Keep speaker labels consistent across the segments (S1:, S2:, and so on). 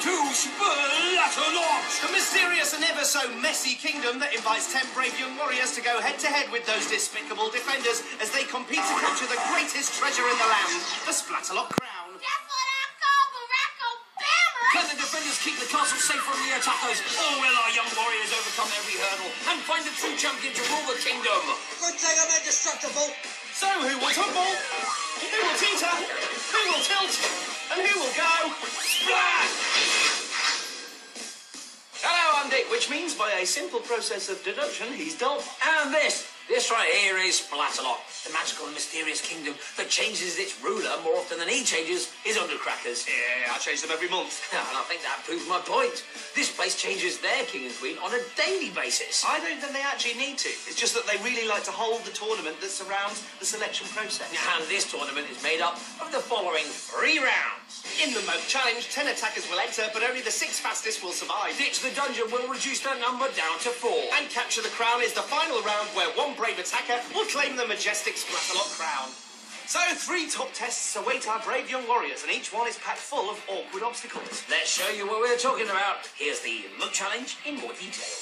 S1: to Splatalot,
S2: the mysterious and ever so messy kingdom that invites 10 brave young warriors to go head-to-head with those despicable defenders as they compete to capture the greatest treasure in the land, the Splatalot crown.
S3: That's what I call Barack Obama!
S1: Can the defenders keep the castle safe from the attackers, or will our young warriors overcome every hurdle and find the true champion to rule the kingdom?
S4: Good thing I'm indestructible.
S2: So who will tumble? Who will teeter? Who will tilt? And who will go? Splat! Hello, I'm Dick, which means by a simple process of deduction, he's dull.
S1: And this right here is Splatalot, the magical and mysterious kingdom that changes its ruler more often than he changes his undercrackers.
S2: Yeah, I change them every month.
S1: And I think that proves my point. This place changes their king and queen on a daily basis.
S2: I don't think they actually need to. It's just that they really like to hold the tournament that surrounds the selection process.
S1: And this tournament is made up of the following 3 rounds.
S2: In the moat challenge, 10 attackers will enter, but only the 6 fastest will survive.
S1: Ditch the dungeon will reduce their number down to 4.
S2: And capture the crown is the final round where one brave attacker will claim the majestic Splatalot crown. So 3 top tests await our brave young warriors, and each one is packed full of awkward obstacles.
S1: Let's show you what we're talking about. Here's the moat challenge in more detail.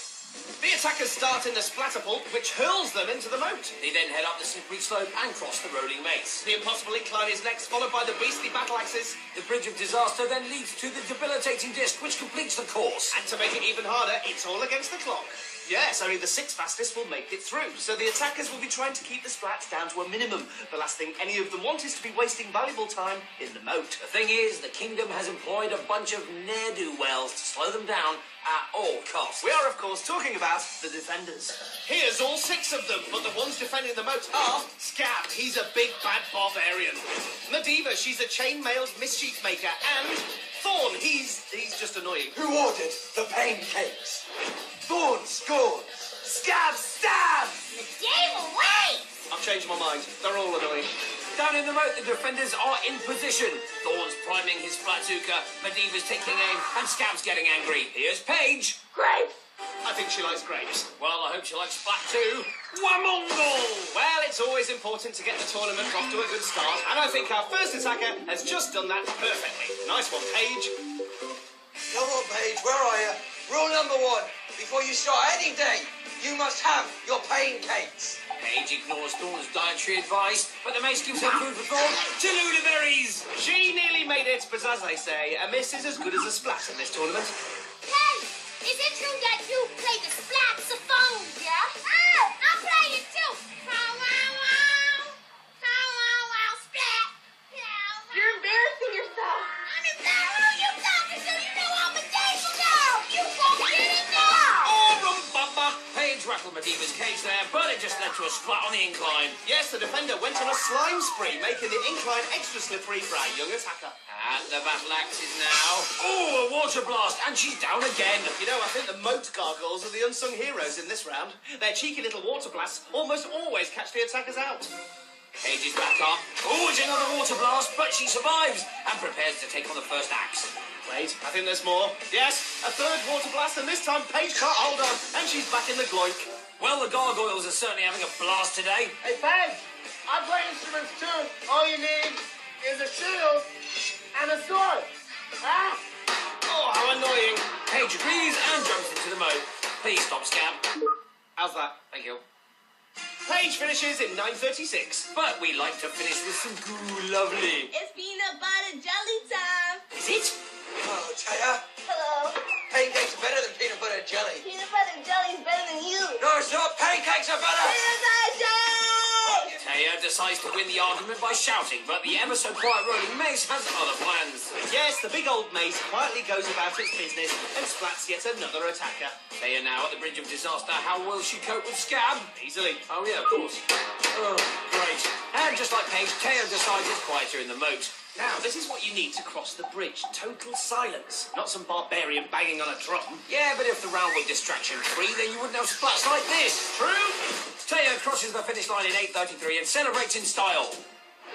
S2: The attackers start in the Splatapult, which hurls them into the moat.
S1: They then head up the slippery slope and cross the rolling maze.
S2: The impossible incline is next, followed by the beastly battle axes.
S1: The bridge of disaster then leads to the debilitating disc, which completes the course.
S2: And to make it even harder, it's all against the clock. Yes, only the 6 fastest will make it through, so the attackers will be trying to keep the splats down to a minimum. The last thing any of them want is to be wasting valuable time in the moat.
S1: The thing is, the kingdom has employed a bunch of ne'er-do-wells to slow them down at all costs.
S2: We are, of course, talking about the defenders. Here's all 6 of them, but the ones defending the moat are Scab, he's a big bad barbarian. Medivh, she's a chainmailed mischief maker, and Thorn, he's just annoying.
S4: Who ordered the pancakes? Thorn scores.
S2: Scab, stab!
S3: Game away!
S2: I've changed my mind. They're all annoying.
S1: Down in the moat, the defenders are in position. Thorn's priming his Splatzuka, Medivh's taking aim, and Scab's getting angry. Here's Paige.
S3: Great!
S2: I think she likes grapes.
S1: Well, I hope she likes Splat too. Wamongle!
S2: Well, it's always important to get the tournament off to a good start, and I think our first attacker has just done that perfectly. Nice one, Paige.
S4: Come on, Paige, where are you? Rule number 1. Before you start any day, you must have your pancakes.
S1: Paige ignores Thorn's dietary advice, but the mace gives her food for thought. Tallulah berries!
S2: She nearly made it, but as they say, a miss is as good as a splat in this tournament.
S3: Hey, is it true that you play the splat-saxophone, yeah? Oh, I play it too. Wow, wow, wow. Wow, wow, wow, splat. Yeah, you're embarrassing yourself. I'm embarrassed. Who are you talking to? You know I'm a danger girl. You won't get it now.
S1: Paige rattled Medivh's cage there, but it just led to a splat on the incline.
S2: Yes, the defender went on a slime spree, making the incline extra slippery for our young attacker.
S1: And the battle axe is now... Oh, a water blast, and she's down again.
S2: You know, I think the moat gargoyles are the unsung heroes in this round. Their cheeky little water blasts almost always catch the attackers out.
S1: Paige is back up. Oh, it's another water blast, but she survives and prepares to take on the first axe.
S2: Wait, I think there's more. Yes, a 3rd water blast, and this time Paige can't hold on, and she's back in the gloink.
S1: Well, the gargoyles are certainly having a blast today.
S5: Hey, Paige, I play instruments too. All you need is a shield and a sword. Huh?
S2: Oh, how annoying.
S1: Paige agrees and jumps into the moat. Please stop, Scab.
S2: How's that?
S1: Thank you.
S2: Paige finishes in 9:36.
S1: But we like to finish with some goo lovely.
S3: It's peanut butter jelly time.
S1: Is it?
S4: Oh, Teah,
S3: Hello.
S4: pancakes are better than peanut butter and jelly.
S3: Peanut butter jelly is better than you.
S4: No, it's not. Pancakes are better.
S3: Peanut butter jelly!
S1: Teah decides to win the argument by shouting, but the ever so quiet rolling mace has other plans.
S2: Yes, the big old mace quietly goes about its business and splats yet another attacker.
S1: Teah now at the bridge of disaster. How will she cope with Scab?
S2: Easily.
S1: Oh, yeah, of course. Oh, great. And just like Paige, Teah decides it's quieter in the moat.
S2: Now, this is what you need to cross the bridge. Total silence. Not some barbarian banging on a drum.
S1: Yeah, but if the round were distraction-free, then you wouldn't have splats like this.
S2: True?
S1: Teah crosses the finish line in 8:33 and celebrates in style.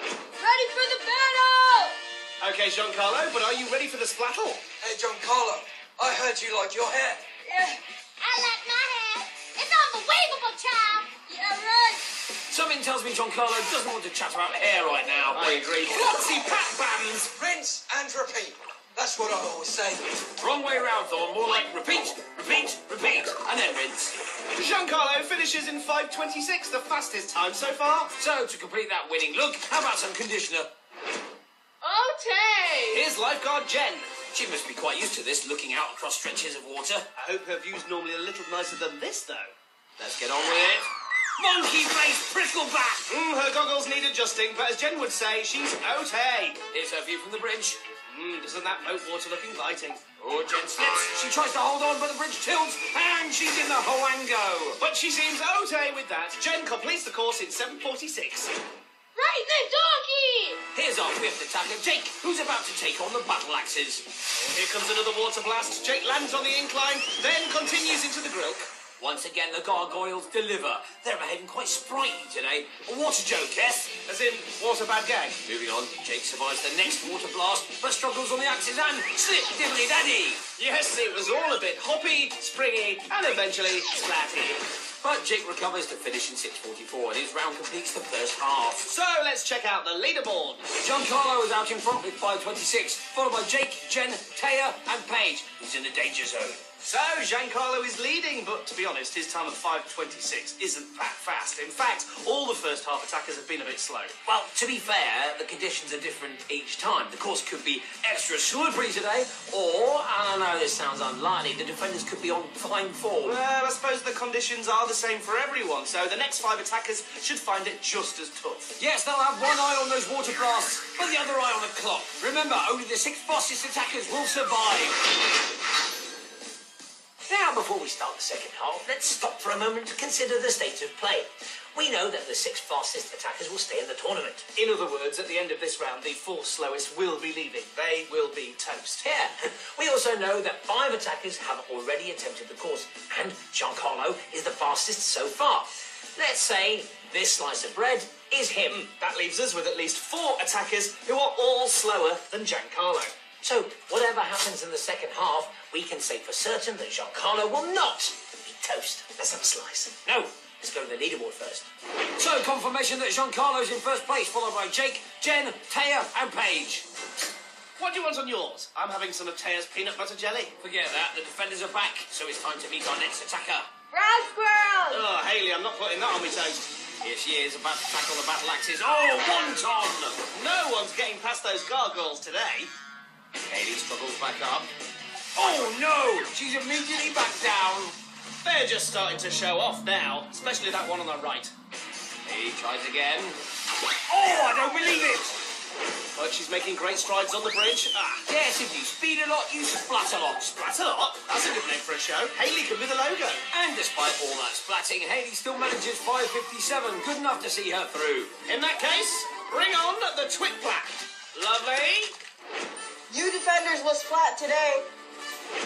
S3: Ready for the battle!
S2: Okay, Giancarlo, but are you ready for the splattle?
S4: Hey, Giancarlo, I heard you like your hair.
S3: Yeah, I like my hair. It's unbelievable, child. Yeah, right.
S1: Something tells me Giancarlo doesn't want to chat about hair right now.
S2: I agree. Flotsy pat bands.
S4: Rinse and repeat. That's what I always say.
S1: Wrong way round, Thorn. More like repeat, repeat, repeat, and then rinse.
S2: Giancarlo finishes in 5:26, the fastest time so far.
S1: So, to complete that winning look, how about some conditioner?
S3: Okay.
S2: Here's lifeguard Jenn.
S1: She must be quite used to this, looking out across stretches of water.
S2: I hope her view's normally a little nicer than this, though.
S1: Let's get on with it. Monkey face prickleback!
S2: Her goggles need adjusting, but as Jenn would say, she's okay.
S1: Here's her view from the bridge.
S2: Doesn't that moat water look inviting?
S1: Oh, Jenn slips. She tries to hold on, but the bridge tilts, and she's in the hoango.
S2: But she seems okay with that. Jenn completes the course in 7:46.
S3: Right in the donkey.
S1: Here's our fifth attacker, Jake, who's about to take on the battle axes.
S2: Here comes another water blast. Jake lands on the incline, then continues into the grill.
S1: Once again, the gargoyles deliver. They're behaving quite sprightly today. A water joke, yes?
S2: As in, water bad gag.
S1: Moving on, Jake survives the next water blast, but struggles on the axes and slip dibbly daddy.
S2: Yes, it was all a bit hoppy, springy, and eventually splatty.
S1: But Jake recovers to finish in 6:44, and his round completes the first half.
S2: So let's check out the leaderboard.
S1: Giancarlo is out in front with 5:26, followed by Jake, Jenn, Teah, and Paige, who's in the danger zone.
S2: So Giancarlo is leading, but to be honest, his time of 5:26 isn't that fast. In fact, all the first half attackers have been a bit slow.
S1: Well, to be fair, the conditions are different each time. The course could be extra slippery today, or, I know this sounds unlikely, the defenders could be on fine form.
S2: Well, I suppose the conditions are the same for everyone, so the next 5 attackers should find it just as tough.
S1: Yes, they'll have one eye on those water blasts, but the other eye on the clock. Remember, only the 6 fastest attackers will survive. Now, before we start the second half, let's stop for a moment to consider the state of play. We know that the 6 fastest attackers will stay in the tournament.
S2: In other words, at the end of this round, the 4 slowest will be leaving. They will be toast.
S1: Yeah. We also know that 5 attackers have already attempted the course, and Giancarlo is the fastest so far. Let's say this slice of bread is him.
S2: That leaves us with at least 4 attackers who are all slower than Giancarlo.
S1: So, whatever happens in the second half, we can say for certain that Giancarlo will not be toast.
S2: Let's have a slice.
S1: No, let's go to the leaderboard first. So, confirmation that Giancarlo's in first place, followed by Jake, Jenn, Teah, and Paige.
S2: What do you want on yours? I'm having some of Teah's peanut butter jelly.
S1: Forget that, the defenders are back, so it's time to meet our next attacker.
S3: Brown squirrel.
S2: Oh, Hailey, I'm not putting that on my toast.
S1: Here she is, about to tackle the battle axes. Oh, wonton!
S2: No one's getting past those gargoyles today.
S1: Hailey struggles back up. Oh no! She's immediately back down.
S2: They're just starting to show off now, especially that one on the right.
S1: He tries again. Oh, I don't believe it!
S2: But she's making great strides on the bridge.
S1: Yes, if you speed a lot, you Splatalot.
S2: Splatalot? That's a good name for a show. Hailey can be the logo.
S1: And despite all that splatting, Hailey still manages 5:57. Good enough to see her through.
S2: In that case, bring on the twit plaque. Lovely.
S6: You defenders will splat today.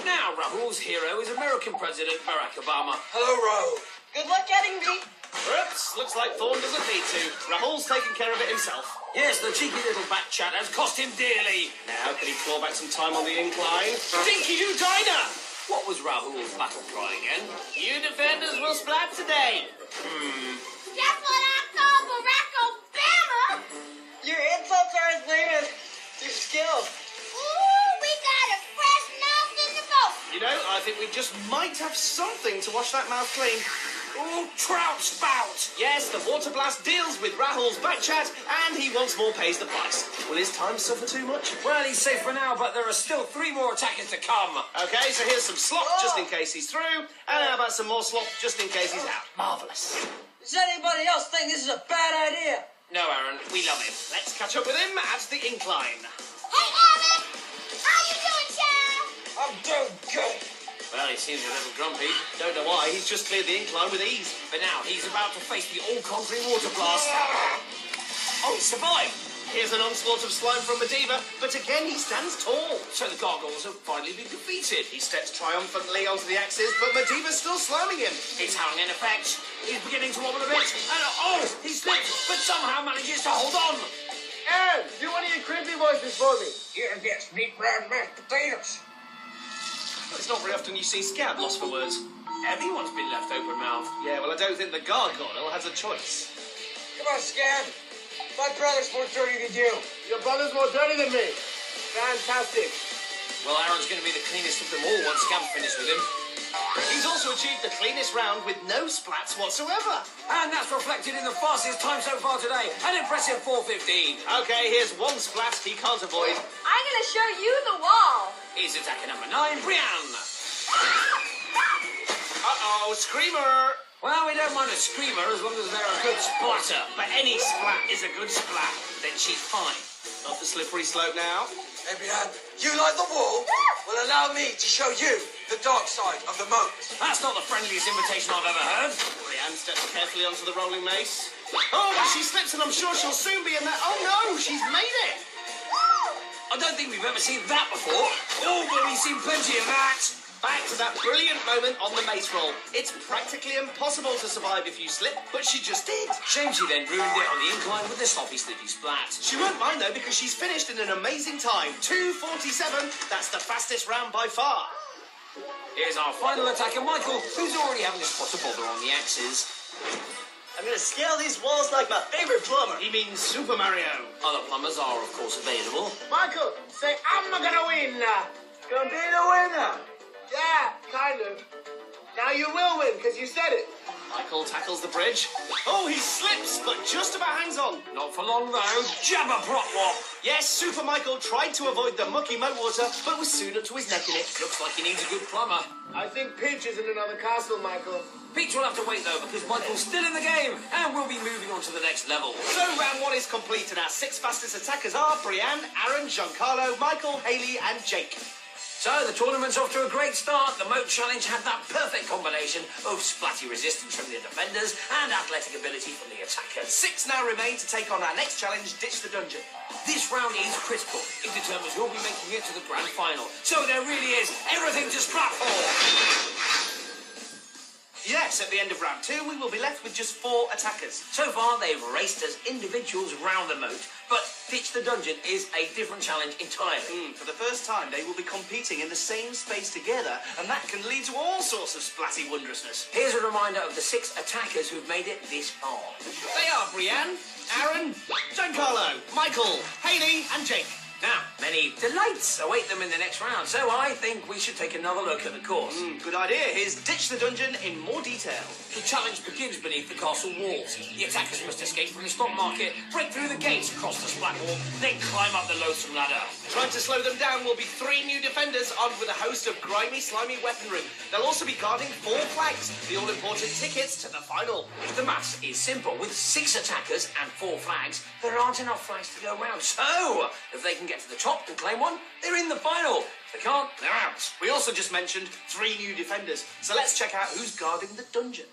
S1: Now, Rahul's hero is American President Barack Obama.
S4: Hello, Rahul.
S6: Good luck getting me.
S2: Oops, looks like Thorn doesn't need to. Rahul's taking care of it himself.
S1: Yes, the cheeky little back chat has cost him dearly.
S2: Now, can he claw back some time on the incline? Dinky you diner!
S1: What was Rahul's battle cry again?
S2: You defenders will splat today.
S3: That's what I call Barack Obama.
S6: Your insults are as lame as your skills.
S3: Ooh, we got a fresh nose in the boat.
S2: You know, I think we just might have something to wash that mouth clean.
S1: Oh, trout spout!
S2: Yes, the water blast deals with Rahul's back chat, and he once more pays the price. Will his time suffer too much?
S1: Well, he's safe for now, but there are still 3 more attackers to come.
S2: Okay, so here's some slop just in case he's through, and how about some more slop just in case he's out? Marvellous.
S6: Does anybody else think this is a bad idea?
S1: No, Arran, we love him.
S2: Let's catch up with him at the incline.
S3: Hey, Arran. How you doing, child?
S4: I'm doing good.
S1: Well, he seems a little grumpy.
S2: Don't know why, he's just cleared the incline with ease.
S1: But now he's about to face the all-conquering water blast. Oh, he survived!
S2: Here's an onslaught of slime from Mediva, but again he stands tall.
S1: So the gargoyles have finally been defeated.
S2: He steps triumphantly onto the axis, but Mediva's still sliming him.
S1: It's having an effect. He's beginning to wobble a bit. And oh, he slips, but somehow manages to hold on.
S5: Aaron, do one of your crimpy voices for me.
S4: Here gets meat brown mashed potatoes.
S2: It's not very often you see Scab lost for words.
S1: Everyone's been left open-mouthed.
S2: Yeah, well, I don't think the gargoyle has a choice.
S4: Come on, Scab. My brother's more dirty than you.
S5: Your brother's more dirty than me. Fantastic.
S1: Well, Arran's going to be the cleanest of them all once Scab's finished with him.
S2: He's also achieved the cleanest round with no splats whatsoever.
S1: And that's reflected in the fastest time so far today, an impressive 4:15.
S2: Okay, here's one splat he can't avoid.
S3: I'm gonna show you the wall.
S1: He's attacker number 9, Breanne.
S2: Uh-oh, screamer.
S1: Well, we don't mind a screamer as long as they're a good splatter.
S2: But any splat is a good splat.
S1: Then she's fine.
S2: Off the slippery slope now.
S4: Hey, Breanne, you like the wall? Well, allow me to show you the dark side of the moat.
S1: That's not the friendliest invitation I've ever heard.
S2: Breanne steps carefully onto the rolling mace. Oh, but she slips and I'm sure she'll soon be in there. Oh no, she's made it.
S1: I don't think we've ever seen that before. Oh, but we've seen plenty of that.
S2: Back to that brilliant moment on the mace roll. It's practically impossible to survive if you slip, but she just did.
S1: Shame she then ruined it on the incline with the sloppy slippy splat.
S2: She won't mind though because she's finished in an amazing time. 2:47. That's the fastest round by far.
S1: Here's our final attacker, Michael, who's already having a spot of bother on the axes.
S6: I'm gonna scale these walls like my favorite plumber.
S2: He means Super Mario.
S1: Other plumbers are, of course, available.
S5: Michael, say I'm gonna win.
S4: Gonna be the winner.
S5: Yeah, kind of. Now you will win, because you said it.
S2: Michael tackles the bridge. Oh, he slips, but just about hangs on.
S1: Not for long, though. Jabba prop wop.
S2: Yes, Super Michael tried to avoid the mucky moat water, but was soon up to his neck in it.
S1: Looks like he needs a good plumber.
S5: I think Paige is in another castle, Michael.
S1: Peach will have to wait, though, because Michael's still in the game, and we'll be moving on to the next level.
S2: So round 1 is complete, and our 6 fastest attackers are Breanne, Arran, Giancarlo, Michael, Hailey, and Jake.
S1: So the tournament's off to a great start. The Moat Challenge had that perfect combination of splatty resistance from the defenders and athletic ability from the attackers.
S2: 6 now remain to take on our next challenge, Ditch the Dungeon.
S1: This round is critical. It determines who'll be making it to the grand final. So there really is everything to splat for.
S2: Yes, at the end of round 2, we will be left with just 4 attackers.
S1: So far, they've raced as individuals round the moat, but Ditch the Dungeon is a different challenge entirely.
S2: For the first time, they will be competing in the same space together, and that can lead to all sorts of splatty wondrousness.
S1: Here's a reminder of the 6 attackers who've made it this far.
S2: They are Breanne, Arran, Giancarlo, Michael, Hailey, and Jake.
S1: Now, many delights await them in the next round, so I think we should take another look at the course.
S2: Good idea. Here's Ditch the Dungeon in more detail.
S1: The challenge begins beneath the castle walls. The attackers must escape from the stock market, break through the gates, cross the splat wall, then climb up the loathsome ladder.
S2: Trying to slow them down will be 3 new defenders armed with a host of grimy, slimy weaponry. They'll also be guarding 4 flags, the all-important tickets to the final.
S1: The maths is simple. With 6 attackers and 4 flags, there aren't enough flags to go round. So, if they can get to the top and claim one, they're in the final. If they can't, they're out.
S2: We also just mentioned 3 new defenders, so let's check out who's guarding the dungeon.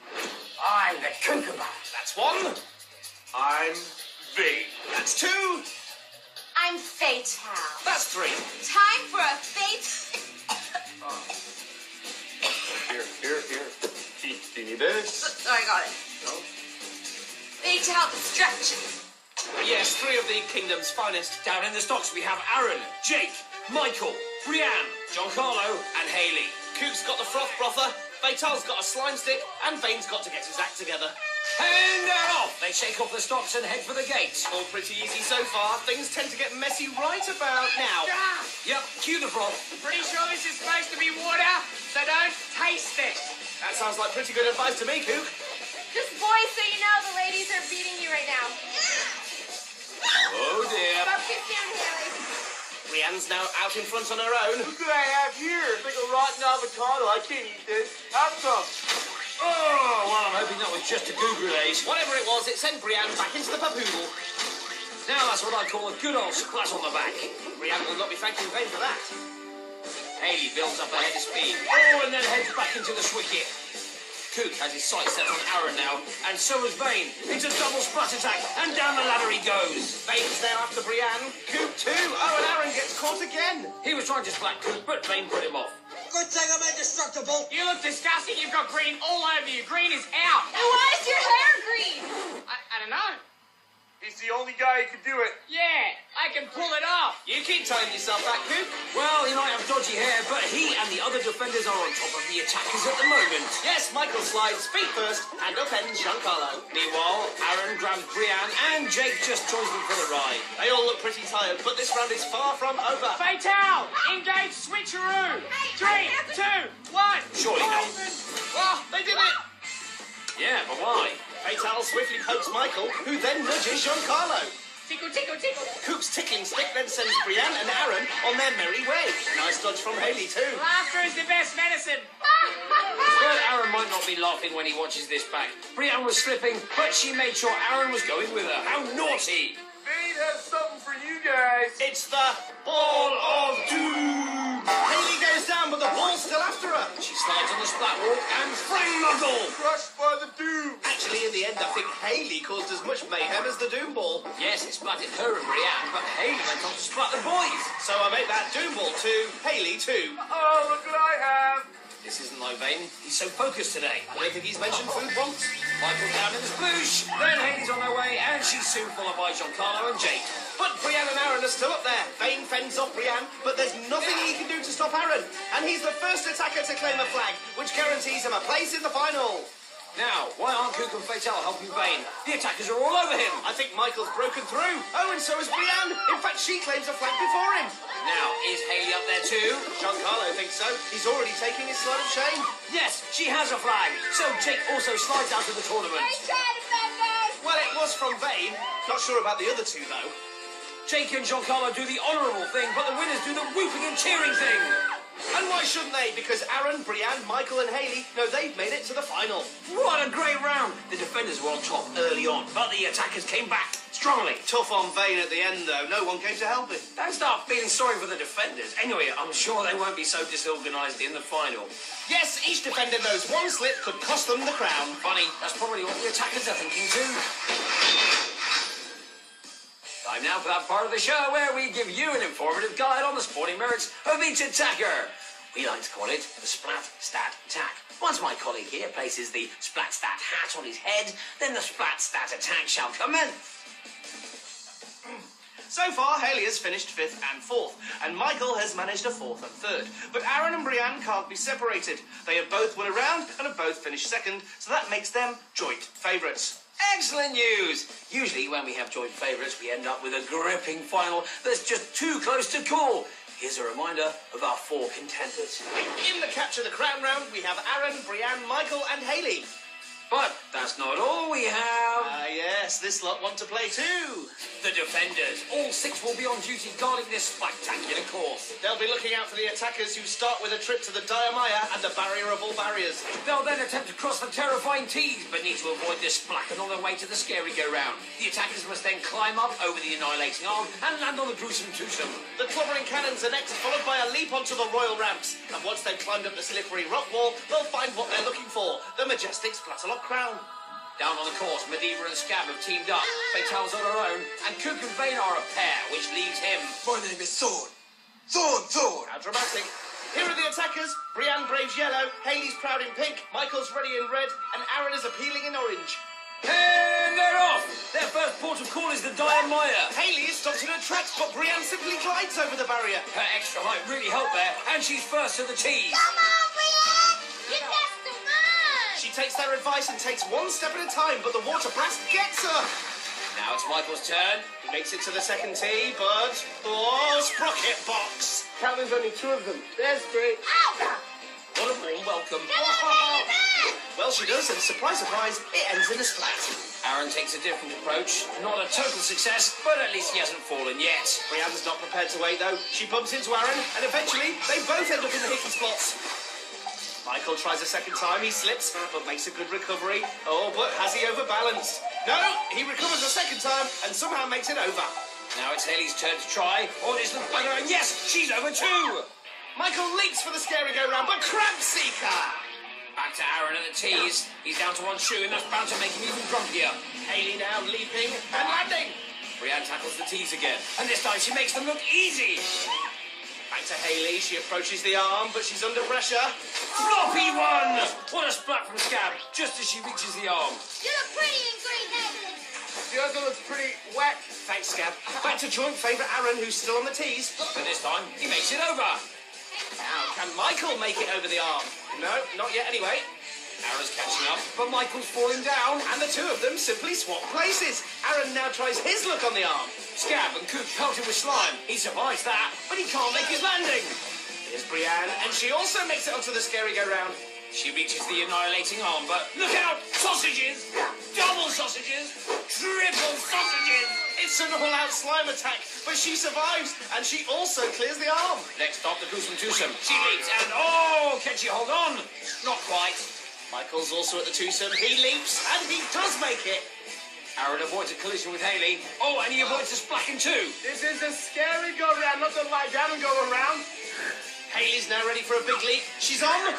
S1: I'm the Kookaburra.
S2: That's 1. I'm V. That's 2.
S3: I'm Fatal.
S2: That's 3.
S3: Time for a fate.
S5: Here. Do you need this?
S3: Oh, I got it.
S5: No?
S3: Fatal destruction.
S2: Yes, 3 of the kingdom's finest.
S1: Down in the stocks, we have Arran, Jake, Michael, Breanne, Giancarlo, and Hailey.
S2: Coop's got the froth brother, Fatal's got a slime stick, and Vane's got to get his act together.
S1: And they're off! They shake off the stocks and head for the gates.
S2: All pretty easy so far. Things tend to get messy right about now.
S1: Yep, cue the froth.
S7: Pretty sure this is supposed to be water, so don't taste it.
S2: That sounds like pretty good advice to me, Coop.
S3: Just boys, so you know, the ladies are beating you right now.
S1: Oh dear.
S3: Focus down, Hailey.
S2: Breanne's now out in front on her own.
S5: Look what I have here. It's like a rotten avocado. I can't eat this. Have some.
S1: Oh, well, I'm hoping that was just a goo days.
S2: Whatever it was, it sent Breanne back into the papoodle.
S1: Now that's what I call a good old splat on the back.
S2: Breanne will not be thanking Vane for that.
S1: Hailey builds up ahead of speed. Oh, and then heads back into the swicket. Cook has his sights set on Arran now, and so has Vane. It's a double splat attack, and down the ladder he goes.
S2: Vane's there after Breanne. Coop too. Oh, and Arran gets caught again.
S1: He was trying to splat Cook, but Vane put him off.
S4: Good thing I'm indestructible.
S7: You look disgusting. You've got green all over you. Green is out.
S3: And why is your hair green?
S7: I don't know.
S5: He's the only guy who could do it.
S7: Yeah, I can pull it off.
S2: You keep telling yourself that, Coop.
S1: Well, he might have dodgy hair, but he and the other defenders are on top of the attackers at the moment.
S2: Yes, Michael slides feet first and upends Giancarlo.
S1: Meanwhile, Arran grabs Breanne and Jake just joins them for the ride.
S2: They all look pretty tired, but this round is far from over.
S7: Fatal! Engage switcheroo! 3, 2, 1!
S1: Surely not.
S2: Oh, they did it!
S1: Yeah, but why?
S2: Fatal swiftly pokes Michael, who then nudges Giancarlo.
S7: Tickle, tickle, tickle.
S2: Coop's tickling stick then sends Breanne and Arran on their merry way. Nice dodge from Hailey too.
S7: Laughter is the best medicine.
S1: Well, Arran might not be laughing when he watches this back. Breanne was slipping, but she made sure Arran was going with her. How naughty!
S5: Paige has something for you guys.
S2: It's the Ball of Doom. Hailey goes down, but the ball's still after her.
S1: She slides on the splat walk and frame muzzle.
S5: Crushed by the Doom.
S2: Actually, in the end, I think Hailey caused as much mayhem as the Doom Ball.
S1: Yes, it splatted her and Breanne, but Hailey went on to splat the boys.
S2: So I make that Doom Ball to Hailey too.
S5: Oh, look what I have.
S1: This isn't like Vane. He's so focused today.
S2: I don't think he's mentioned food once.
S1: Michael down in the sploosh. Then Hailey's on her way, and she's soon followed by Giancarlo and Jake.
S2: But Breanne and Arran are still up there. Vane fends off Breanne, but there's nothing he can do to stop Arran. And he's the first attacker to claim a flag, which guarantees him a place in the final.
S1: Now, why aren't Coop and Fatal helping Vane? The attackers are all over him.
S2: I think Michael's broken through. Oh, and so is Breanne. In fact, she claims a flag before him.
S1: Now, is Hailey up there too?
S2: Giancarlo thinks so. He's already taking his slide of shame.
S1: Yes, she has a flag. So Jake also slides out of the tournament.
S2: Well, it was from Vane. Not sure about the other two, though.
S1: Jake and Giancarlo do the honourable thing, but the winners do the whooping and cheering thing.
S2: And why shouldn't they? Because Arran, Breanne, Michael and Hailey know they've made it to the final.
S1: What a great round. The defenders were on top early on, but the attackers came back strongly.
S2: Tough on Vane at the end, though. No one came to help him.
S1: Don't start feeling sorry for the defenders. Anyway, I'm sure they won't be so disorganised in the final.
S2: Yes, each defender knows one slip could cost them the crown.
S1: Funny, that's probably what the attackers are thinking too. Time now for that part of the show where we give you an informative guide on the sporting merits of each attacker. We like to call it the Splat Stat Attack. Once my colleague here places the Splat Stat hat on his head, then the Splat Stat Attack shall commence.
S2: So far, Hailey has finished 5th and 4th, and Michael has managed a 4th and 3rd. But Arran and Breanne can't be separated. They have both won a round and have both finished 2nd, so that makes them joint favourites.
S1: Excellent news! Usually when we have joint favourites, we end up with a gripping final that's just too close to call. Here's a reminder of our 4 contenders.
S2: In the Capture the Crown round, we have Arran, Breanne, Michael and Hailey.
S1: But that's not all we have.
S2: Yes, this lot want to play too.
S1: The defenders. All 6 will be on duty guarding this spectacular course.
S2: They'll be looking out for the attackers who start with a trip to the Diamaya and the barrier of all barriers.
S1: They'll then attempt to cross the terrifying Teahs, but need to avoid this splacken on their way to the scary go-round. The attackers must then climb up over the annihilating arm and land on the gruesome twosome.
S2: The clobbering cannons are next, followed by a leap onto the royal ramps. And once they've climbed up the slippery rock wall, they'll find what they're looking for, the majestic Splatalot crown.
S1: Down on the course, Medivh and Scab have teamed up. Fatal's on her own, and Cook and Vane are a pair, which leaves him.
S4: My name is Thorn. Thorn.
S2: How dramatic. Here are the attackers. Breanne braves yellow, Hailey's proud in pink, Michael's ready in red, and Arran is appealing in orange.
S1: And they're off! Their first port of call is the Diamaya.
S2: Hailey is stopped in her tracks, but Breanne simply glides over the barrier.
S1: Her extra height really helped there, and she's first to the Teahs.
S3: Come on, Breanne! You just too much!
S2: She takes their advice and takes one step at a time, but the water blast gets her.
S1: Now it's Michael's turn.
S2: He makes it to the second tee, but... Oh, sprocket box!
S5: There's only 2 of them. There's 3.
S3: Ow!
S1: What a warm welcome.
S3: Come on, baby!
S2: Well, she does, and surprise, surprise, it ends in a splat.
S1: Arran takes a different approach. Not a total success, but at least he hasn't fallen yet.
S2: Breanne's not prepared to wait, though. She bumps into Arran, and eventually, they both end up in the hickey spots. Michael tries a second time, he slips, but makes a good recovery. Oh, but has he overbalanced? No, he recovers a second time, and somehow makes it over.
S1: Now it's Hailey's turn to try. Oh, this looks better, and yes, she's over too!
S2: Michael leaps for the scary go-round, but crab seeker!
S1: Back to Arran at the Teahs. He's down to 1 shoe, and that's bound to make him even grumpier.
S2: Hailey now leaping and landing.
S1: Breanne tackles the Teahs again, and this time she makes them look easy.
S2: Back to Hailey, she approaches the arm, but she's under pressure.
S1: Floppy one! What a splat from Scab, just as she reaches the arm.
S3: You look pretty in green necklace.
S5: The other looks pretty wet.
S2: Thanks, Scab. Back to joint favourite Arran, who's still on the tees.
S1: But this time, he makes it over.
S2: Can Michael make it over the arm? No, not yet anyway.
S1: Arran's catching up, but Michael's falling down.
S2: And the two of them simply swap places. Arran now tries his look on the arm.
S1: Scab and Cook help him with slime. He survives that, but he can't make his landing.
S2: Here's Breanne, and she also makes it onto the scary go-round.
S1: She reaches the annihilating arm, but look out! Sausages! Double sausages! Triple sausages!
S2: It's an all-out slime attack, but she survives, and she also clears the arm.
S1: Next stop, the gruesome twosome. She leaps, and oh, can she hold on? Not quite.
S2: Michael's also at the twosome. He leaps, and he does make it.
S1: Arran avoids a collision with Hailey. Oh, and he avoids a splacking too.
S5: This is a scary go-round, not the lie down and go around.
S2: Hailey's now ready for a big leap. She's on.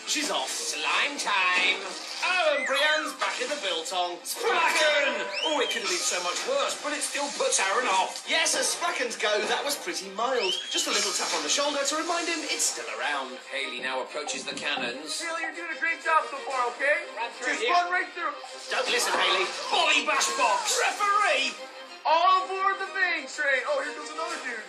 S2: She's off.
S1: Slime time.
S2: Oh, and Breanne's back in the biltong.
S1: Splacken! Oh, it could have been so much worse, but it still puts Arran off.
S2: Yes, as Splacken's go, that was pretty mild. Just a little tap on the shoulder to remind him it's still around.
S1: Hailey now approaches the cannons.
S5: Hailey, you're doing a great job so far, okay? Just run right through.
S2: Don't listen, Hailey.
S1: Bobby Bash Box!
S2: Referee!
S5: All aboard the main train. Oh, here comes another dude.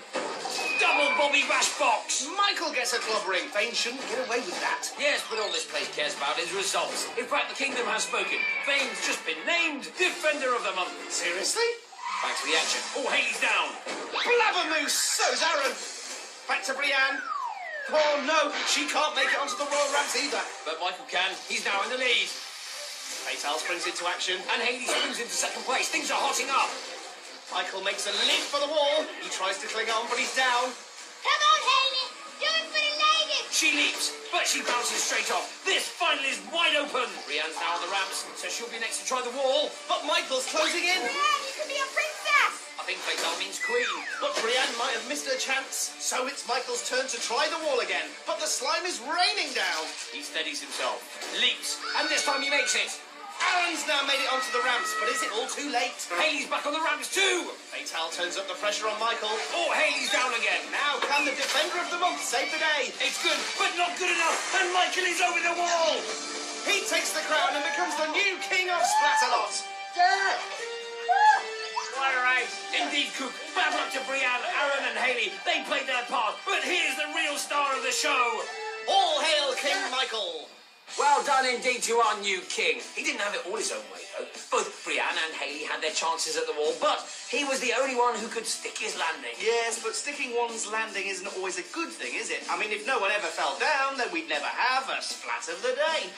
S1: Double Bobby Bash Box!
S2: Michael gets a club ring. Fane shouldn't get away with that.
S1: Yes, but all this place cares about is results. In fact, the kingdom has spoken. Fane's just been named Defender of the Month.
S2: Seriously?
S1: Back to the action. Oh, Hailey's down.
S2: Blabbermoose! So's Arran. Back to Breanne. Oh, no. She can't make it onto the royal ramps either.
S1: But Michael can. He's now in the lead.
S2: Fatal springs into action.
S1: And Hailey springs into second place. Things are hotting up.
S2: Michael makes a leap for the wall. He tries to cling on, but he's down.
S3: Come on, Hailey. Do it for the ladies.
S1: She leaps, but she bounces straight off. This final is wide open. Breanne's now on the ramps, so she'll be next to try the wall.
S2: But Michael's closing in.
S3: Breanne, you could be a princess.
S1: I think Fatal means queen.
S2: But Breanne might have missed her chance. So it's Michael's turn to try the wall again. But the slime is raining down.
S1: He steadies himself, leaps, and this time he makes it.
S2: Arran's now made it onto the ramps, but is it all too late?
S1: Hailey's back on the ramps too.
S2: Fatal turns up the pressure on Michael.
S1: Oh, Hailey's down again.
S2: Now can the Defender of the Month save the day?
S1: It's good, but not good enough. And Michael is over the wall.
S2: He takes the crown and becomes the new king of Splatalot.
S5: Yeah.
S1: What a race. Indeed, Cook. Bad luck to Breanne, Arran and Hailey. They played their part, but here's the real star of the show.
S2: All hail King Michael.
S1: Well done indeed to our new king. He didn't have it all his own way, though. Both Breanne and Hailey had their chances at the wall, but he was the only one who could stick his landing.
S2: Yes, but sticking one's landing isn't always a good thing, is it? I mean, if no one ever fell down, then we'd never have a splat of the day.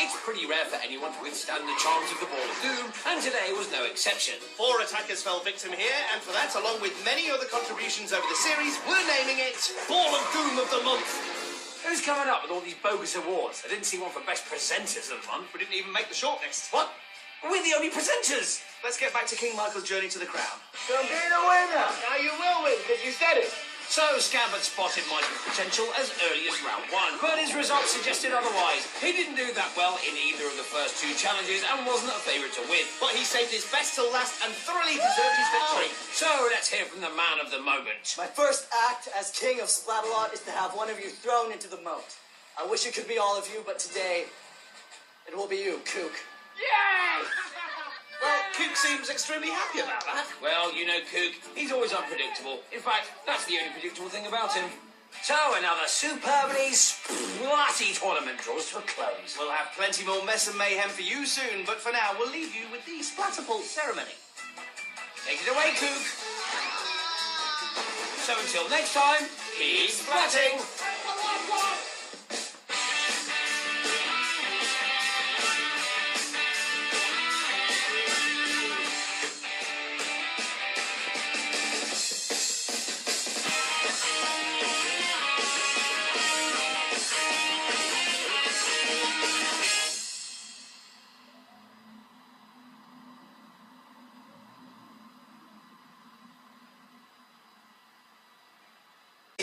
S1: It's pretty rare for anyone to withstand the charms of the Ball of Doom, and today was no exception.
S2: 4 attackers fell victim here, and for that, along with many other contributions over the series, we're naming it Ball of Doom of the Month.
S1: Who's coming up with all these bogus awards? I didn't see one for Best Presenters of the Month.
S2: We didn't even make the shortlist.
S1: What? We're the only presenters.
S2: Let's get back to King Michael's journey to the crown.
S5: Don't be the winner. Now you will win, because you said it.
S1: So, Scab had spotted Michael's potential as early as round 1, but his results suggested otherwise. He didn't do that well in either of the first 2 challenges and wasn't a favourite to win.
S2: But he saved his best till last and thoroughly deserved his victory.
S1: So, let's hear from the man of the moment.
S6: My first act as king of Splatalot is to have one of you thrown into the moat. I wish it could be all of you, but today, it will be you, Kook.
S5: Yay!
S2: Well, Kook seems extremely happy about that.
S1: Well, you know Kook, he's always unpredictable. In fact, that's the only predictable thing about him. So, another superbly splatty tournament draws to a close.
S2: We'll have plenty more mess and mayhem for you soon, but for now, we'll leave you with the Splatterpult ceremony.
S1: Take it away, Kook. So until next time, keep splatting.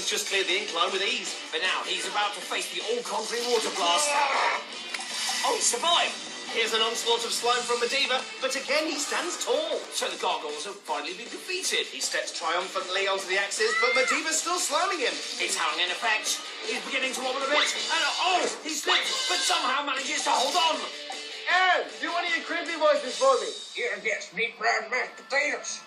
S2: He's just cleared the incline with ease.
S1: But now he's about to face the all-conquering water blast. Oh, he survived!
S2: Here's an onslaught of slime from Mediva, but again he stands tall.
S1: So the gargoyles have finally been defeated.
S2: He steps triumphantly onto the axes, but Mediva's still sliming him.
S1: It's having an effect. He's beginning to wobble a bit. And oh, he slips, but somehow manages to hold on.
S5: Aaron, do one of your crimpy voices for me.
S7: Here, yes, meat, bread, mashed potatoes.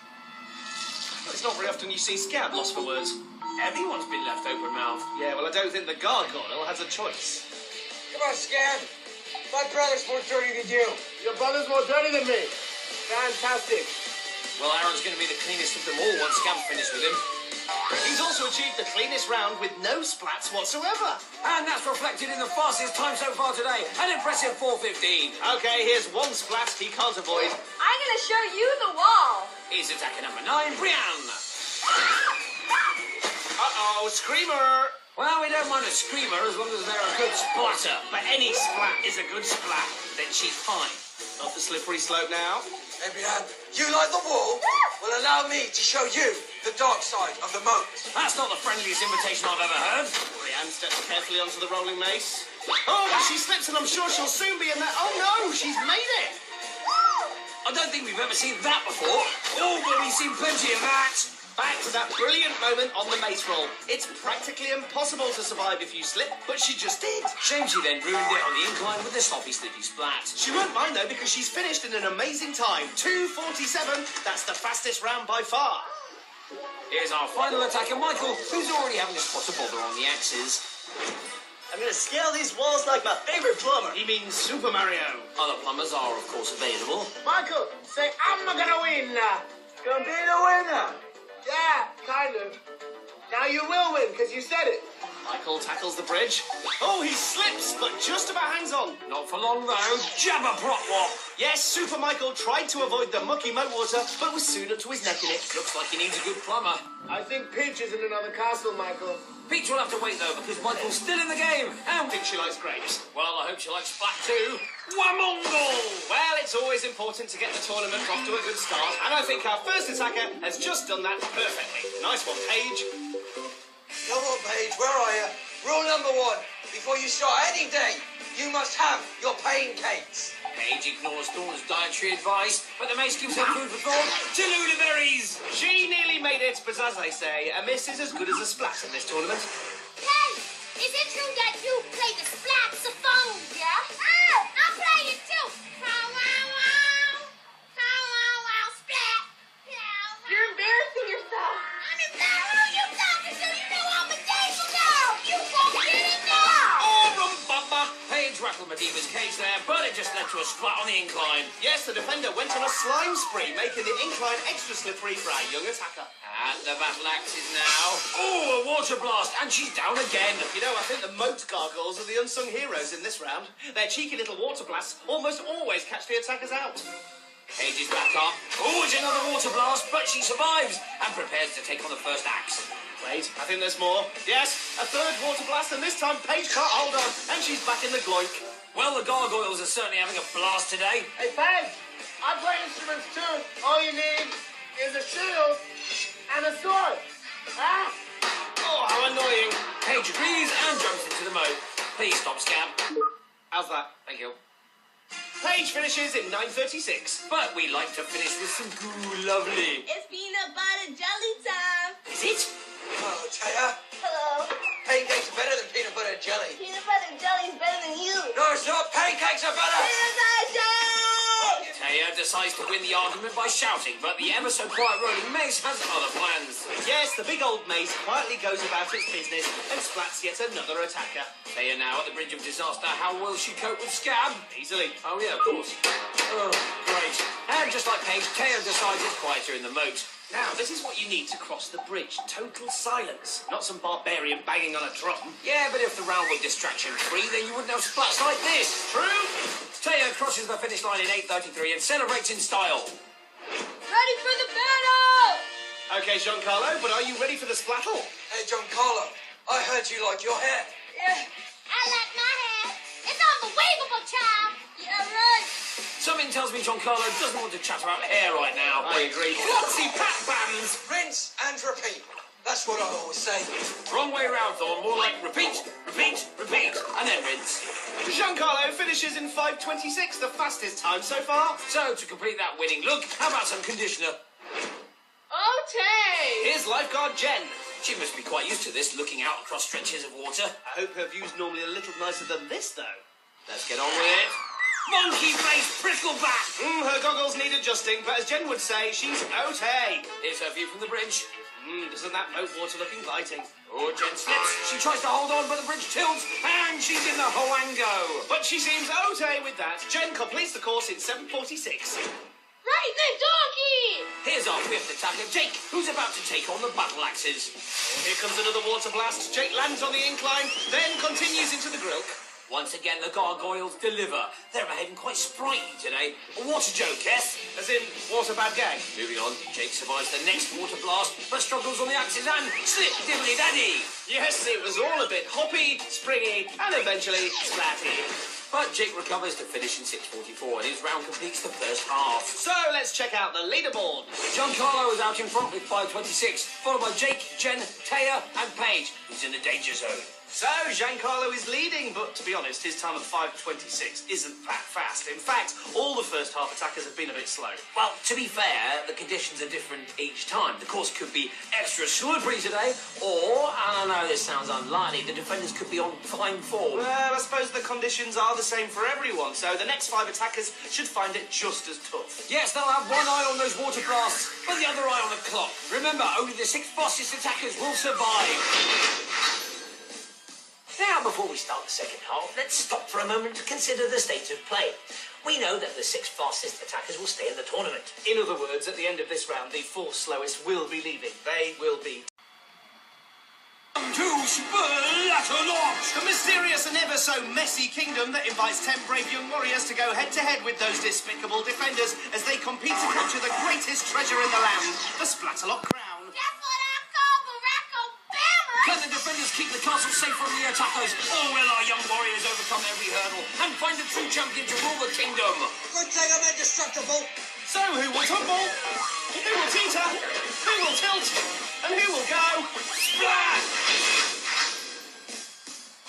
S2: It's not very often you see Scab lost for words.
S1: Everyone's been left open mouthed.
S2: Yeah, well, I don't think the gargoyle has a choice.
S4: Come on, Scab. My brother's more dirty than you.
S5: Your brother's more dirty than me. Fantastic.
S1: Well, Arran's going to be the cleanest of them all once Scab's finished with him.
S2: He's also achieved the cleanest round with no splats whatsoever.
S1: And that's reflected in the fastest time so far today. An impressive 4:15.
S2: Okay, here's one splat he can't avoid.
S3: I'm gonna show you the wall.
S1: He's attacker number 9, Breanne.
S2: Uh-oh, screamer!
S1: Well, we don't mind a screamer as long as they're a good splatter.
S2: But any splat is a good splat.
S1: Then she's fine.
S2: Up the slippery slope now.
S4: Hey, Breanne, you like the wall? Well, allow me to show you the dark side of the moat.
S1: That's not the friendliest invitation I've ever heard.
S2: Breanne steps carefully onto the rolling mace. Oh, but she slips and I'm sure she'll soon be in there. Oh no, she's made it!
S1: I don't think we've ever seen that before. Oh, but we've seen plenty of that.
S2: Back to that brilliant moment on the mace roll. It's practically impossible to survive if you slip, but she just did.
S1: Shame she then ruined it on the incline with the sloppy slippy splat.
S2: She won't mind though because she's finished in an amazing time. 2:47. That's the fastest round by far.
S1: Here's our final attacker, Michael, who's already having a spot of bother on the axes.
S6: I'm gonna scale these walls like my favorite plumber.
S2: He means Super Mario.
S1: Other plumbers are, of course, available.
S5: Michael, say I'm gonna win.
S6: Gonna be the winner.
S5: Yeah, kind of. Now you will win, because you said it.
S2: Michael tackles the bridge. Oh, he slips, but just about hangs on.
S1: Not for long, though. Jabba prop wop.
S2: Yes, Super Michael tried to avoid the mucky moat water, but was soon up to his neck in it.
S1: Looks like he needs a good plumber.
S5: I think Paige is in another castle, Michael.
S1: Peach will have to wait, though, because Michael's still in the game. And
S2: Think she likes grapes.
S1: well, I hope she likes splat too. Wamongle!
S2: Well, it's always important to get the tournament off to a good start, and I think our first attacker has just done that perfectly. Nice one, Paige.
S4: Come on, Paige, where are you? Rule number 1. Before you start any day, you must have your pancakes.
S1: Paige ignores Dawn's dietary advice, but the mace gives her food for thought. Tallulah berries!
S2: She nearly made it, but as they say, a miss is as good as a splat in this tournament.
S3: Hey, is it true that you play the Splatalot? Yeah? Oh, I'll play it too. Wow, wow, wow. Wow, wow, wow, splat. You're embarrassing yourself. I'm embarrassed. Who are you talking to? You know I'm a table girl. You won't get it now.
S1: Oh, rumbaba! Paige rattled Mediva's cage there, but it just led to a splat on the incline.
S2: Yes, the defender went on a slime spree, making the incline extra slippery for our young attacker.
S1: And the battle axe is now. Oh, a water blast, and she's down again.
S2: You know, I think the moat gargoyles are the unsung heroes in this round. Their cheeky little water blasts almost always catch the attackers out.
S1: Paige is back up. Oh, it's another water blast, but she survives and prepares to take on the first axe.
S2: Wait, I think there's more. Yes, a third water blast, and this time Paige can't hold on, and she's back in the gloink.
S1: Well, the gargoyles are certainly having a blast today.
S5: Hey, Paige, I play instruments too. All you need is a shield and a sword. Ah?
S2: Oh, how annoying.
S1: Paige agrees and jumps into the moat. Please stop, Scab.
S2: How's that?
S1: Thank you.
S2: Paige finishes in 9:36.
S1: But we like to finish with some goo lovely.
S3: It's peanut butter jelly time.
S1: Is it?
S4: Oh, Teah,
S3: Hello.
S4: pancakes are better than peanut butter and jelly.
S3: Peanut butter jelly is better than you.
S4: No, it's not. Pancakes are better.
S3: Peanut butter jelly.
S1: Teah decides to win the argument by shouting, but the ever so quiet rolling mace has other plans.
S2: Yes, the big old mace quietly goes about its business and splats yet another attacker.
S1: Teah now at the bridge of disaster. How will she cope with Scab?
S2: Easily.
S1: Oh, yeah, of course. Oh, great. And just like Paige, Teah decides it's quieter in the moat.
S2: Now, this is what you need to cross the bridge. Total silence. Not some barbarian banging on a drum.
S1: Yeah, but if the round were distraction-free, then you wouldn't have splats like this.
S2: True.
S1: Teah crosses the finish line in 8:33 and celebrates in style.
S3: Ready for the battle.
S2: Okay, Giancarlo, but are you ready for the splattle?
S4: Hey, Giancarlo, I heard you like your hair.
S3: Yeah. I like my hair. It's unbelievable, child. Yeah, right.
S1: Something tells me Giancarlo doesn't want to chat about hair right now.
S2: I agree.
S1: Flotsy pat bands!
S4: Rinse and repeat. That's what I always say.
S1: Wrong way round, Thorn. More like repeat, repeat, repeat, and then rinse.
S2: Giancarlo finishes in 5:26, the fastest time so far.
S1: So, to complete that winning look, how about some conditioner?
S3: Okay.
S2: Here's lifeguard Jenn.
S1: She must be quite used to this, looking out across stretches of water.
S2: I hope her view's normally a little nicer than this, though.
S1: Let's get on with it. Monkey face prickleback!
S2: Her goggles need adjusting, but as Jenn would say, she's okay.
S1: Here's her view from the bridge.
S2: Doesn't that moat water look inviting?
S1: Oh, Jenn slips. She tries to hold on, but the bridge tilts, and she's in the Hoango.
S2: But she seems okay with that. Jenn completes the course in 7:46.
S3: Right, the donkey!
S1: Here's our fifth attacker, Jake, who's about to take on the battle axes.
S2: Oh, here comes another water blast. Jake lands on the incline, then continues into the grilk.
S1: Once again, the gargoyles deliver. They're behaving quite sprightly today. A water joke, yes?
S2: As in, water bad gag.
S1: Moving on, Jake survives the next water blast, but struggles on the axes and slip diddly daddy.
S2: Yes, it was all a bit hoppy, springy, and eventually splatty.
S1: But Jake recovers to finish in 6:44, and his round completes the first half.
S2: So let's check out the leaderboard.
S1: Giancarlo is out in front with 5:26, followed by Jake, Jenn, Teah, and Paige, who's in the danger zone.
S2: So, Giancarlo is leading, but to be honest, his time of 5:26 isn't that fast. In fact, all the first half attackers have been a bit slow.
S1: Well, to be fair, the conditions are different each time. The course could be extra slippery today, or, and I know this sounds unlikely, the defenders could be on fine form.
S2: Well, I suppose the conditions are the same for everyone, so the next 5 attackers should find it just as tough.
S1: Yes, they'll have one eye on those water blasts, but the other eye on the clock. Remember, only the 6 fastest attackers will survive. Now, before we start the second half, let's stop for a moment to consider the state of play. We know that the 6 fastest attackers will stay in the tournament.
S2: In other words, at the end of this round, the 4 slowest will be leaving. They will be...
S1: To Splatalot!
S2: The mysterious and ever so messy kingdom that invites 10 brave young warriors to go head-to-head with those despicable defenders as they compete to capture the greatest treasure in the land, the Splatalot crown.
S3: That's what I call Barack Obama!
S1: Can the defenders keep the castle safe from the attackers, or will our young warriors overcome every hurdle and find a true champion to rule the kingdom?
S4: Good thing I'm indestructible.
S2: So who will tumble? Who will teeter? Who will tilt? And who will go? Splat!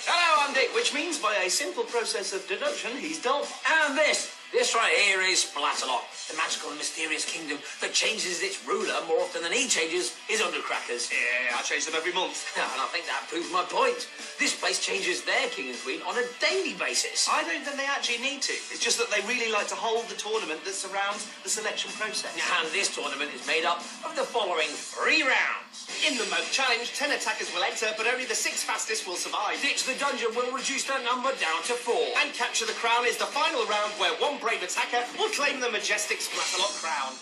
S2: Hello, I'm Dick, which means by a simple process of deduction, he's dull.
S1: And this right here is Splatalot, the magical and mysterious kingdom that changes its ruler more often than he changes his undercrackers.
S2: Yeah, I change them every month.
S1: And I think that proves my point. This place changes their king and queen on a daily basis.
S2: I don't think they actually need to. It's just that they really like to hold the tournament that surrounds the selection process.
S1: And this tournament is made up of the following 3 rounds.
S2: In the moat challenge, 10 attackers will enter, but only the 6 fastest will survive.
S1: Ditch the dungeon will reduce their number down to 4.
S2: And capture the crown is the final round where one brave attacker will claim the majestic Splatalot crown.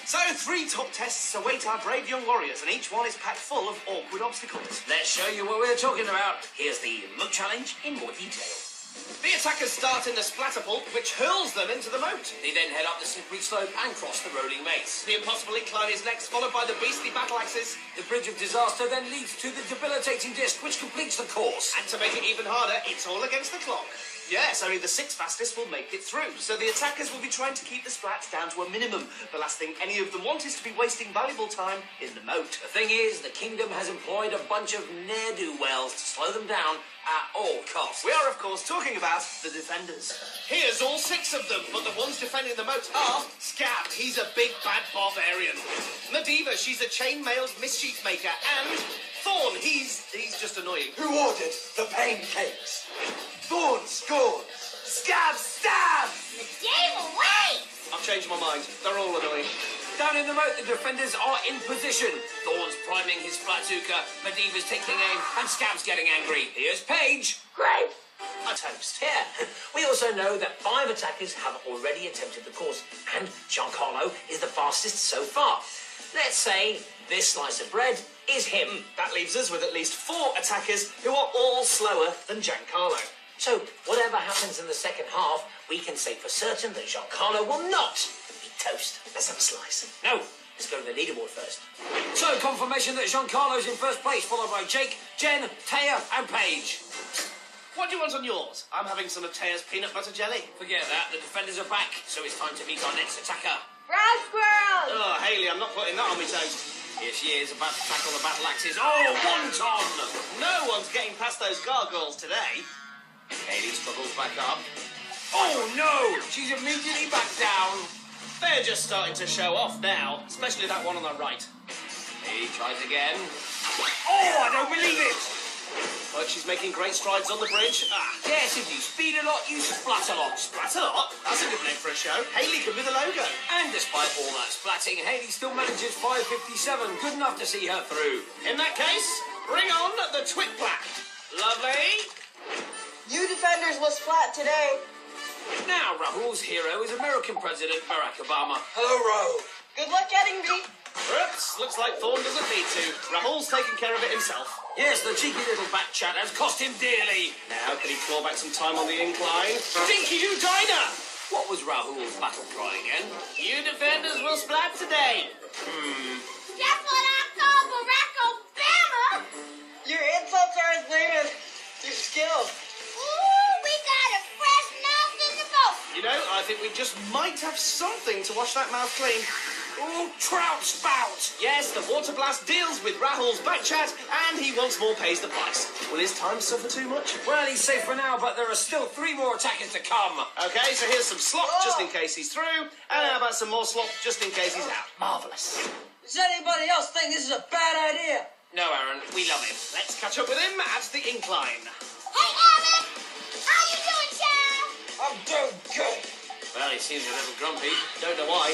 S2: So 3 top tests await our brave young warriors, and each one is packed full of awkward obstacles.
S1: Let's show you what we're talking about. Here's the moat challenge in more detail.
S2: The attackers start in the Splatapult, which hurls them into the moat.
S1: They then head up the slippery slope and cross the rolling maze.
S2: The impossible incline is next, followed by the beastly battle axes.
S1: The bridge of disaster then leads to the debilitating disc, which completes the course.
S2: And to make it even harder, it's all against the clock. Yes, only the 6 fastest will make it through, so the attackers will be trying to keep the splats down to a minimum. The last thing any of them want is to be wasting valuable time in the moat.
S1: The thing is, the kingdom has employed a bunch of ne'er-do-wells to slow them down at all costs.
S2: We are, of course, talking about the defenders. Here's all 6 of them, but the ones defending the moat are Scab, he's a big bad Bavarian. Medivh, she's a chain-mailed mischief maker, and Thorn, he's just annoying.
S4: Who ordered the pancakes? Thorn scores.
S2: Scab, stab!
S3: The day will wait!
S2: I've changed my mind. They're all annoying.
S1: Down in the moat, the defenders are in position. Thorn's priming his Splatzuka, Medivh's taking aim, and Scab's getting angry. Here's Paige.
S3: Great!
S1: A toast. Yeah. We also know that 5 attackers have already attempted the course, and Giancarlo is the fastest so far. Let's say this slice of bread is him.
S2: That leaves us with at least 4 attackers who are all slower than Giancarlo.
S1: So, whatever happens in the second half, we can say for certain that Giancarlo will not be toast.
S2: Let's have a slice.
S1: No, let's go to the leaderboard first. So, confirmation that Giancarlo's in first place, followed by Jake, Jenn, Teah, and Paige.
S2: What do you want on yours? I'm having some of Teah's peanut butter jelly.
S1: Forget that, the defenders are back, so it's time to meet our next attacker.
S3: Brown squirrel!
S2: Oh, Hailey, I'm not putting that on my toast.
S1: Here she is, about to tackle the battle axes. Oh, wonton!
S2: No one's getting past those gargoyles today.
S1: Hailey struggles back up. Oh, no! She's immediately back down.
S2: They're just starting to show off now, especially that one on the right.
S1: He tries again. Oh, I don't believe it!
S2: but she's making great strides on the bridge.
S1: Yes, if you speed a lot, you Splatalot.
S2: Splatalot? That's a good name for a show. Hailey could be the logo.
S1: And despite all that splatting, Hailey still manages 5:57. Good enough to see her through.
S2: In that case, bring on the twit-plat. Lovely.
S6: You defenders will splat today.
S1: Now, Rahul's hero is American President Barack Obama.
S4: Hello, Rahul.
S6: Good luck getting me.
S2: Oops, looks like Thorn doesn't need to. Rahul's taking care of it himself.
S1: Yes, the cheeky little back chat has cost him dearly.
S2: Now, can he claw back some time on the incline? Dinky-doo diner!
S1: What was Rahul's battle cry again?
S2: You defenders will splat today.
S3: That's what I call Barack Obama.
S6: Your insults are as lame as your skills.
S3: Ooh, we got a fresh nose in the boat.
S2: You know, I think we just might have something to wash that mouth clean.
S1: Oh, trout spout!
S2: Yes, the water blast deals with Rahul's back chat, and he once more pays the price. Will his time suffer too much?
S1: Well, he's safe for now, but there are still 3 more attackers to come.
S2: Okay, so here's some slop just in case he's through, and how about some more slop just in case he's out? Marvellous.
S4: Does anybody else think this is a bad idea?
S1: No, Arran, we love him.
S2: Let's catch up with him at the incline.
S3: Hey, Arran. How you doing, child?
S4: I'm doing good.
S1: Well, he seems a little grumpy.
S2: Don't know why.